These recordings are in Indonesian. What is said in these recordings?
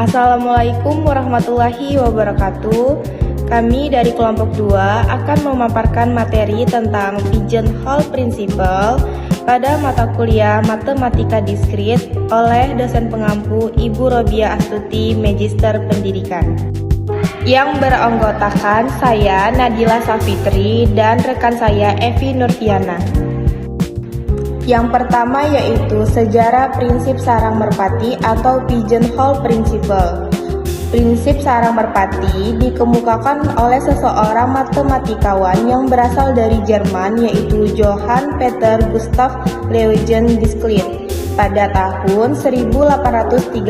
Assalamualaikum warahmatullahi wabarakatuh. Kami dari kelompok 2 akan memaparkan materi tentang pigeonhole principle pada mata kuliah Matematika Diskrit oleh dosen pengampu Ibu Robiah Astuti, Magister Pendidikan. Yang beranggotakan saya Nadila Safitri dan rekan saya Evi Nurfiana. Yang pertama yaitu sejarah prinsip sarang merpati atau pigeonhole principle. Prinsip sarang merpati dikemukakan oleh seseorang matematikawan yang berasal dari Jerman yaitu Johann Peter Gustav Lejeune Diskrit pada tahun 1834,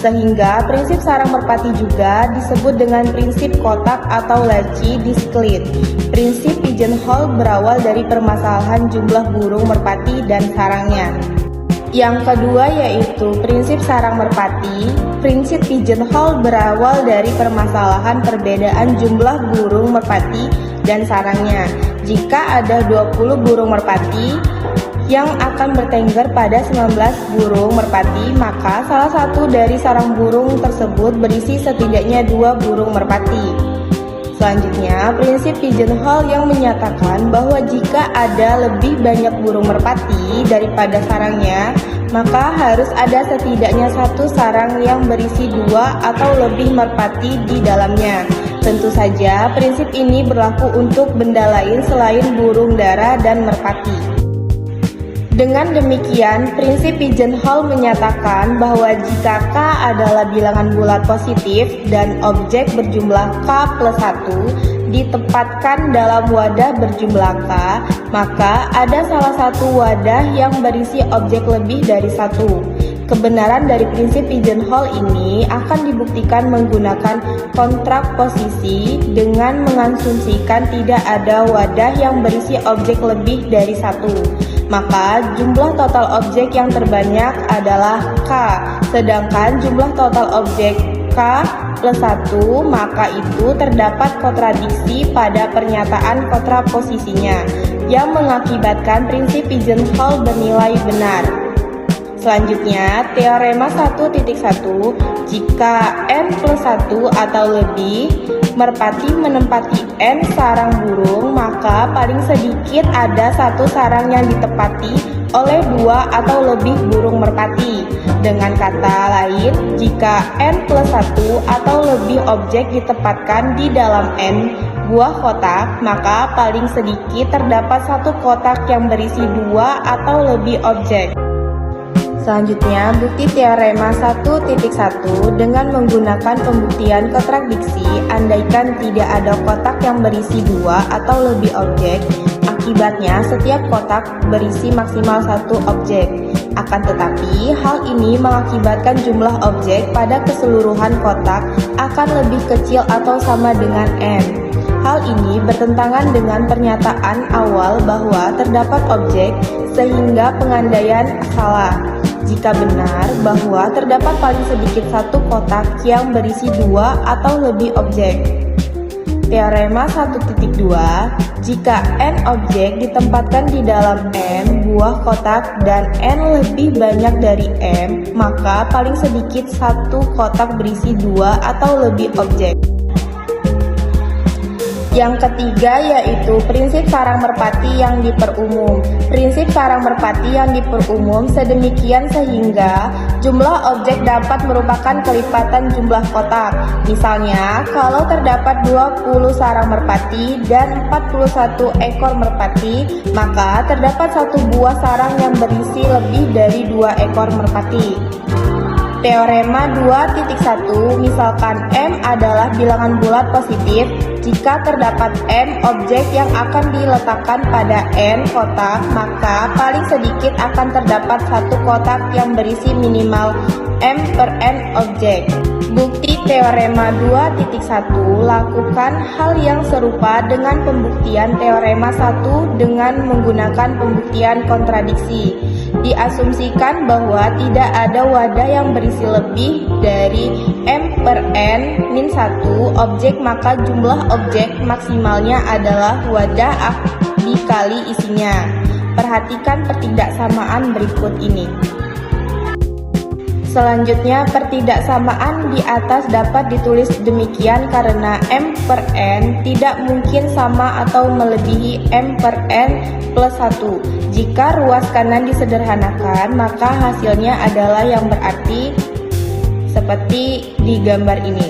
sehingga prinsip sarang merpati juga disebut dengan prinsip kotak atau laci Diskrit. Prinsip pigeonhole berawal dari permasalahan jumlah burung merpati dan sarangnya. Yang kedua yaitu prinsip sarang merpati. Prinsip pigeonhole berawal dari permasalahan perbedaan jumlah burung merpati dan sarangnya. Jika ada 20 burung merpati yang akan bertengger pada 19 burung merpati, maka salah satu dari sarang burung tersebut berisi setidaknya 2 burung merpati. Selanjutnya, prinsip pigeonhole yang menyatakan bahwa jika ada lebih banyak burung merpati daripada sarangnya, maka harus ada setidaknya satu sarang yang berisi 2 atau lebih merpati di dalamnya. Tentu saja, prinsip ini berlaku untuk benda lain selain burung dara dan merpati. Dengan demikian, prinsip pigeonhole menyatakan bahwa jika K adalah bilangan bulat positif dan objek berjumlah K plus 1 ditempatkan dalam wadah berjumlah K, maka ada salah satu wadah yang berisi objek lebih dari 1. Kebenaran dari prinsip pigeonhole ini akan dibuktikan menggunakan kontrak posisi dengan mengasumsikan tidak ada wadah yang berisi objek lebih dari 1. Maka jumlah total objek yang terbanyak adalah K, sedangkan jumlah total objek K plus 1, maka itu terdapat kontradiksi pada pernyataan kontraposisinya yang mengakibatkan prinsip pigeonhole bernilai benar. Selanjutnya, teorema 1.1, jika n plus 1 atau lebih merpati menempati n sarang burung, maka paling sedikit ada satu sarang yang ditempati oleh 2 atau lebih burung merpati. Dengan kata lain, jika n plus 1 atau lebih objek ditempatkan di dalam n buah kotak, maka paling sedikit terdapat satu kotak yang berisi 2 atau lebih objek. Selanjutnya, bukti teorema 1.1 dengan menggunakan pembuktian kontradiksi andaikan tidak ada kotak yang berisi 2 atau lebih objek, akibatnya setiap kotak berisi maksimal 1 objek. Akan tetapi, hal ini mengakibatkan jumlah objek pada keseluruhan kotak akan lebih kecil atau sama dengan n. Hal ini bertentangan dengan pernyataan awal bahwa terdapat objek, sehingga pengandaian salah. Jika benar bahwa terdapat paling sedikit satu kotak yang berisi 2 atau lebih objek. Teorema 1.2, jika n objek ditempatkan di dalam n buah kotak dan n lebih banyak dari m, maka paling sedikit satu kotak berisi 2 atau lebih objek. Yang ketiga yaitu prinsip sarang merpati yang diperumum. Prinsip sarang merpati yang diperumum sedemikian sehingga jumlah objek dapat merupakan kelipatan jumlah kotak. Misalnya, kalau terdapat 20 sarang merpati dan 41 ekor merpati, maka terdapat satu buah sarang yang berisi lebih dari 2 ekor merpati. Teorema 2.1, misalkan M adalah bilangan bulat positif, jika terdapat M objek yang akan diletakkan pada N kotak, maka paling sedikit akan terdapat satu kotak yang berisi minimal M per N objek. Bukti teorema 2.1 lakukan hal yang serupa dengan pembuktian teorema 1 dengan menggunakan pembuktian kontradiksi. Diasumsikan bahwa tidak ada wadah yang berisi lebih dari M per N min 1 objek, maka jumlah objek maksimalnya adalah wadah dikali isinya. Perhatikan pertidaksamaan berikut ini. Selanjutnya, pertidaksamaan di atas dapat ditulis demikian karena M per N tidak mungkin sama atau melebihi M per N plus 1. Jika ruas kanan disederhanakan, maka hasilnya adalah yang berarti seperti di gambar ini.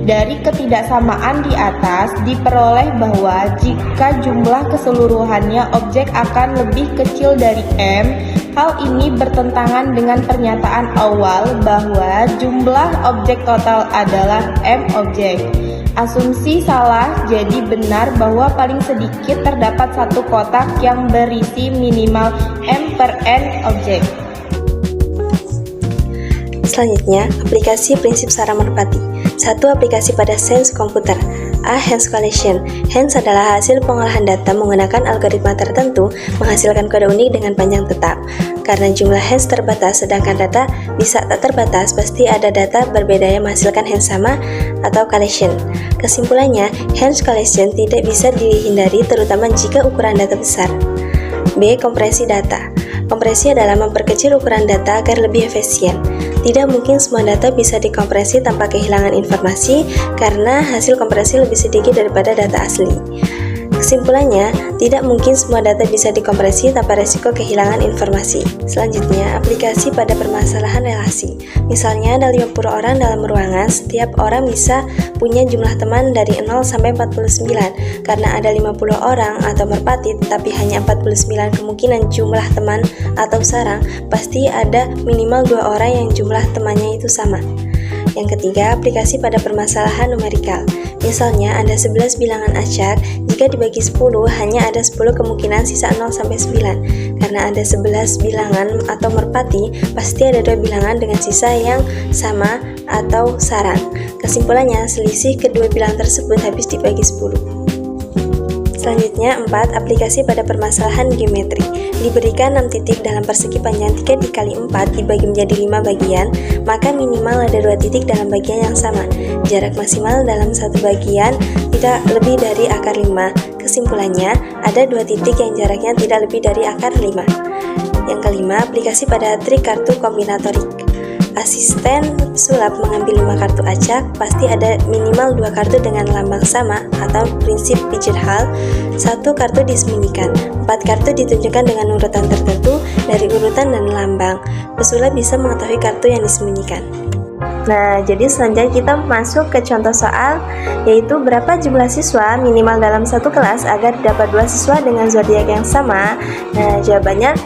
Dari ketidaksamaan di atas diperoleh bahwa jika jumlah keseluruhannya objek akan lebih kecil dari M, hal ini bertentangan dengan pernyataan awal bahwa jumlah objek total adalah M objek. Asumsi salah, jadi benar bahwa paling sedikit terdapat satu kotak yang berisi minimal M per N objek. Selanjutnya, aplikasi prinsip Sarah merpati. 1. Aplikasi pada Hash komputer. A. Hash collection. Hash adalah hasil pengolahan data menggunakan algoritma tertentu menghasilkan kode unik dengan panjang tetap. Karena jumlah hash terbatas sedangkan data bisa tak terbatas, pasti ada data berbeda yang menghasilkan hash sama atau collection. Kesimpulannya, hash collection tidak bisa dihindari terutama jika ukuran data besar. B. Kompresi data. Kompresi adalah memperkecil ukuran data agar lebih efisien. Tidak mungkin semua data bisa dikompresi tanpa kehilangan informasi karena hasil kompresi lebih sedikit daripada data asli. Kesimpulannya, tidak mungkin semua data bisa dikompresi tanpa resiko kehilangan informasi. Selanjutnya, aplikasi pada permasalahan relasi. Misalnya ada 50 orang dalam ruangan, setiap orang bisa punya jumlah teman dari 0 sampai 49. Karena ada 50 orang atau merpati tetapi hanya 49 kemungkinan jumlah teman atau sarang, pasti ada minimal 2 orang yang jumlah temannya itu sama. Yang ketiga, aplikasi pada permasalahan numerikal. Misalnya, ada 11 bilangan acak, jika dibagi 10, hanya ada 10 kemungkinan sisa 0 sampai 9. Karena ada 11 bilangan atau merpati, pasti ada 2 bilangan dengan sisa yang sama atau sarang. Kesimpulannya, selisih kedua bilangan tersebut habis dibagi 10. Selanjutnya, 4. Aplikasi pada permasalahan geometri. Diberikan 6 titik dalam persegi panjang 3 dikali 4 dibagi menjadi 5 bagian, maka minimal ada 2 titik dalam bagian yang sama. Jarak maksimal dalam satu bagian tidak lebih dari akar 5. Kesimpulannya, ada 2 titik yang jaraknya tidak lebih dari akar 5. Yang kelima, aplikasi pada trik kartu kombinatorik. Asisten sulap mengambil 5 kartu acak, pasti ada minimal 2 kartu dengan lambang sama atau prinsip pigeonhole. 1 kartu disembunyikan, 4 kartu ditunjukkan dengan urutan tertentu dari urutan dan lambang. Pesulap bisa mengetahui kartu yang disembunyikan. Nah, jadi selanjutnya kita masuk ke contoh soal, yaitu berapa jumlah siswa minimal dalam satu kelas agar dapat 2 siswa dengan zodiak yang sama. Nah, jawabannya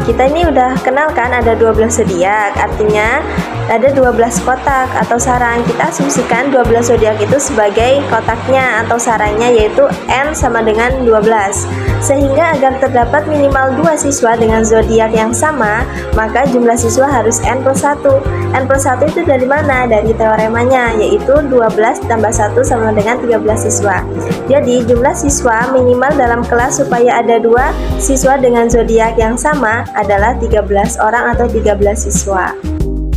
kita ini udah kenal kan, ada 12 zodiak, artinya ada 12 kotak atau sarang. Kita asumsikan 12 zodiak itu sebagai kotaknya atau sarangnya, yaitu N sama dengan 12. Sehingga agar terdapat minimal 2 siswa dengan zodiak yang sama, maka jumlah siswa harus N plus 1. N plus 1 itu dari mana? Dari teoremanya, yaitu 12 tambah 1 sama dengan 13 siswa. Jadi jumlah siswa minimal dalam kelas supaya ada 2 siswa dengan zodiak yang sama adalah 13 orang atau 13 siswa.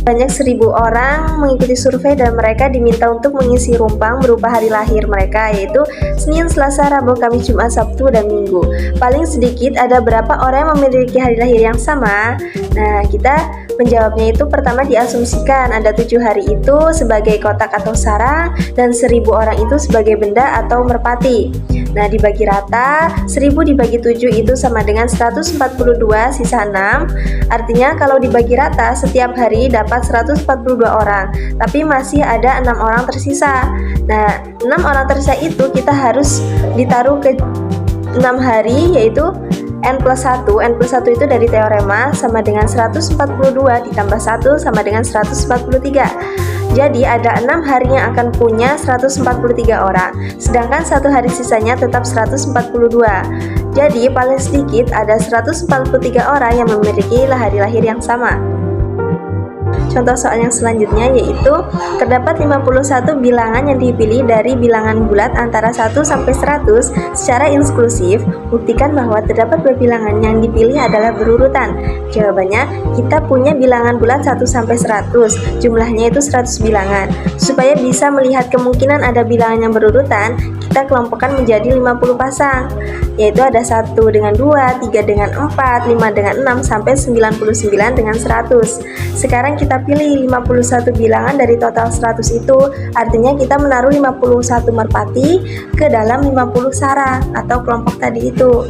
Banyak 1000 orang mengikuti survei dan mereka diminta untuk mengisi rumpang berupa hari lahir mereka, yaitu Senin, Selasa, Rabu, Kamis, Jumat, Sabtu, dan Minggu. Paling sedikit ada berapa orang yang memiliki hari lahir yang sama? Nah, kita menjawabnya itu pertama diasumsikan ada 7 hari itu sebagai kotak atau sarang dan 1000 orang itu sebagai benda atau merpati. Nah, dibagi rata, 1000 dibagi 7 itu sama dengan 142 sisa 6. Artinya kalau dibagi rata setiap hari dapat 142 orang, tapi masih ada 6 orang tersisa. Nah, 6 orang tersisa itu kita harus ditaruh ke 6 hari, yaitu N plus 1. N plus 1 itu dari teorema sama dengan 142 ditambah 1 sama dengan 143. Jadi ada 6 hari yang akan punya 143 orang, sedangkan 1 hari sisanya tetap 142. Jadi paling sedikit ada 143 orang yang memiliki hari lahir yang sama. Contoh soal yang selanjutnya yaitu terdapat 51 bilangan yang dipilih dari bilangan bulat antara 1 sampai 100 secara inklusif. Buktikan bahwa terdapat 2 bilangan yang dipilih adalah berurutan. Jawabannya, kita punya bilangan bulat 1 sampai 100, jumlahnya itu 100 bilangan. Supaya bisa melihat kemungkinan ada bilangan yang berurutan, kita kelompokkan menjadi 50 pasang, yaitu ada 1 dengan 2, 3 dengan 4, 5 dengan 6, sampai 99 dengan 100. Sekarang kita pilih 51 bilangan dari total 100 itu, artinya kita menaruh 51 merpati ke dalam 50 sarang atau kelompok tadi itu.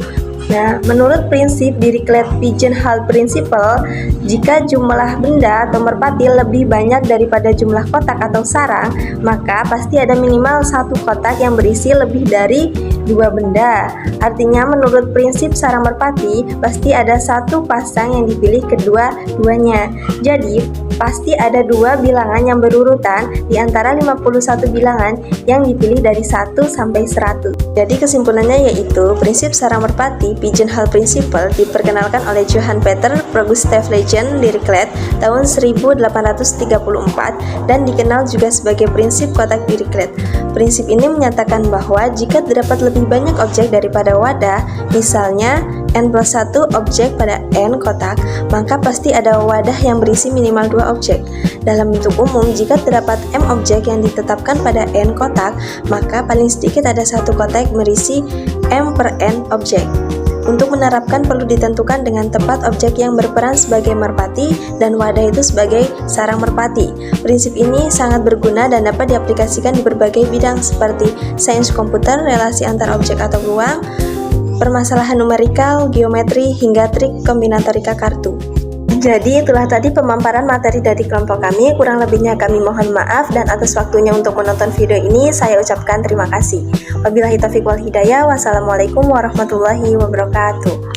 Nah, menurut prinsip Dirichlet Pigeonhole Principle, jika jumlah benda atau merpati lebih banyak daripada jumlah kotak atau sarang, maka pasti ada minimal satu kotak yang berisi lebih dari 2 benda. Artinya menurut prinsip sarang merpati, pasti ada satu pasang yang dipilih kedua-duanya. Jadi, pasti ada 2 bilangan yang berurutan di antara 51 bilangan yang dipilih dari 1 sampai 100. Jadi kesimpulannya yaitu prinsip sarang merpati Pigeonhole Principle diperkenalkan oleh Johann Peter Gustav Lejeune Dirichlet tahun 1834 dan dikenal juga sebagai prinsip kotak Dirichlet. Prinsip ini menyatakan bahwa jika terdapat lebih banyak objek daripada wadah, misalnya n+1 objek pada n kotak, maka pasti ada wadah yang berisi minimal 2 objek. Dalam bentuk umum, jika terdapat m objek yang ditetapkan pada n kotak, maka paling sedikit ada satu kotak berisi m per n objek. Untuk menerapkan perlu ditentukan dengan tepat objek yang berperan sebagai merpati dan wadah itu sebagai sarang merpati. Prinsip ini sangat berguna dan dapat diaplikasikan di berbagai bidang seperti sains komputer, relasi antar objek atau ruang, permasalahan numerikal, geometri, hingga trik kombinatorika kartu. Jadi itulah tadi pemaparan materi dari kelompok kami, kurang lebihnya kami mohon maaf dan atas waktunya untuk menonton video ini saya ucapkan terima kasih. Wabillahi taufiq wal hidayah, wassalamualaikum warahmatullahi wabarakatuh.